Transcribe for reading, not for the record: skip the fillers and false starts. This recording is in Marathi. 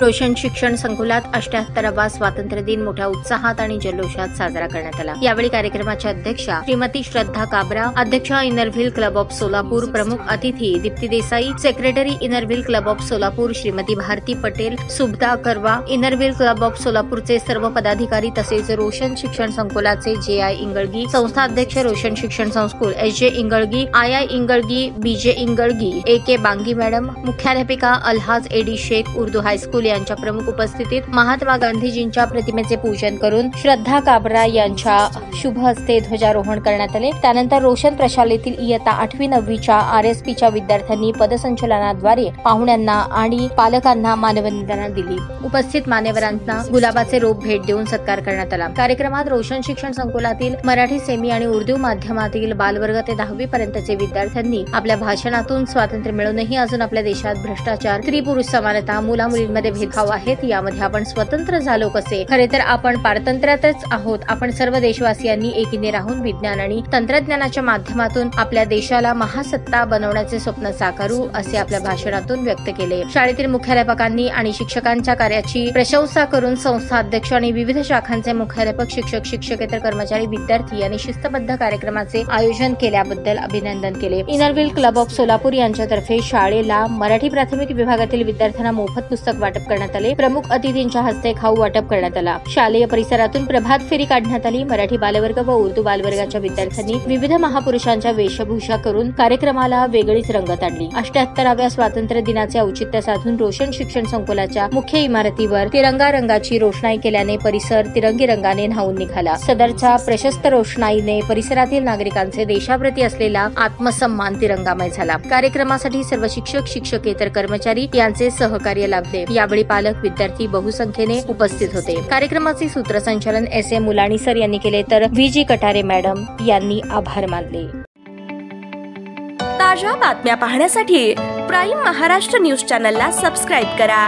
रोशन शिक्षण संकुलात 78वा स्वातंत्र्य दिन मोठ्या उत्साहात आणि जल्लोषात साजरा करण्यात आला। यावेळी कार्यक्रमाच्या अध्यक्षा श्रीमती श्रद्धा काबरा, अध्यक्ष इनरव्हील क्लब ऑफ सोलापूर, प्रमुख अतिथी Dipti Desai, secretary Inner Wheel club of Solapur Shrimati Bharati Patel, Subhada Karwa, Inner Wheel club of सोलापूरचे सर्व पदाधिकारी तसेच रोशन शिक्षण संकुलाचे JI इंगळगी, संस्था अध्यक्ष रोशन शिक्षण संकुल SJ Ingalgi, II Ingalgi, BJ Ingalgi, AK बांगी madam, मुख्याध्यापिका अल्हाज AD शेख उर्दू हायस्कूल यांच्या प्रमुख उपस्थितीत महात्मा गांधीजींच्या प्रतिमेचे पूजन करून श्रद्धा काबरा यांच्या शुभ हस्ते ध्वजारोहण करण्यात आले। त्यानंतर रोशन प्रशालेतील इयत्ता 8वी 9वीच्या RSPच्या विद्यार्थ्यांनी पदसंचलनाद्वारे पाहुण्यांना आणि पालकांना मानवंदना दिली। उपस्थित मान्यवरांना गुलाबाचे रोप भेट देऊन सत्कार करण्यात आला। कार्यक्रमात रोशन शिक्षण संकुलातील मराठी सेमी आणि उर्दू माध्यमातील बालवर्ग ते 10वी पर्यंतचे विद्यार्थ्यांनी आपल्या भाषणातून स्वातंत्र्य मिळूनही अजून आपल्या देशात भ्रष्टाचार, स्त्री पुरुष समानता, मुला मुलींमध्ये भेदभाव आहेत, यामध्ये आपण स्वतंत्र झालो कसे? खरे तर आपण पारतंत्र्यातच आहोत। आपण सर्व देशवासियांनी एकीने राहून विज्ञान आणि तंत्रज्ञानाच्या माध्यमातून आपल्या देशाला महासत्ता बनवण्याचे स्वप्न साकारू, असे आपल्या भाषणातून व्यक्त केले। शाळेतील मुख्याध्यापकांनी आणि शिक्षकांच्या कार्याची प्रशंसा करून संस्था अध्यक्ष आणि विविध शाखांचे मुख्याध्यापक, शिक्षक, शिक्षकेतर कर्मचारी, विद्यार्थी यांनी शिस्तबद्ध कार्यक्रमाचे आयोजन केल्याबद्दल अभिनंदन केले। इनरव्हील क्लब ऑफ सोलापूर यांच्यातर्फे शाळेला मराठी प्राथमिक विभागातील विद्यार्थ्यांना मोफत पुस्तक वाटप करण्यात आले। प्रमुख अतिथींच्या हस्ते खाऊ वाटप करण्यात आला। शालेय परिसरातून प्रभात फेरी काढण्यात आली। मराठी बालवर्ग व उर्दू बालवर्गाच्या विद्यार्थ्यांनी विविध महापुरुषांच्या वेशभूषा करून कार्यक्रमाला वेगळीच रंगत आणली। 78व्या स्वातंत्र्य दिनाचे औचित्य साधून रोशन शिक्षण संकुलाच्या मुख्य इमारतीवर तिरंगा रंगाची रोषणाई केल्याने परिसर तिरंगी रंगाने न्हाऊन निघाला। सदरच्या प्रशस्त रोषणाईने परिसरातील नागरिकांचे देशाप्रती असलेला आत्मसन्मान तिरंगामय झाला। कार्यक्रमासाठी सर्व शिक्षक, शिक्षकेतर कर्मचारी यांचे सहकार्य लाभले। यावेळी पालक, विद्यार्थी बहुसंख्येने उपस्थित होते। कार्यक्रमाचे सूत्रसंचालन SM मुलाणी सर यांनी केले तर VG कटारे मॅडम यांनी आभार मानले। ताज्या बातम्या पाहण्यासाठी प्राईम महाराष्ट्र न्यूज चॅनलला सबस्क्राईब करा।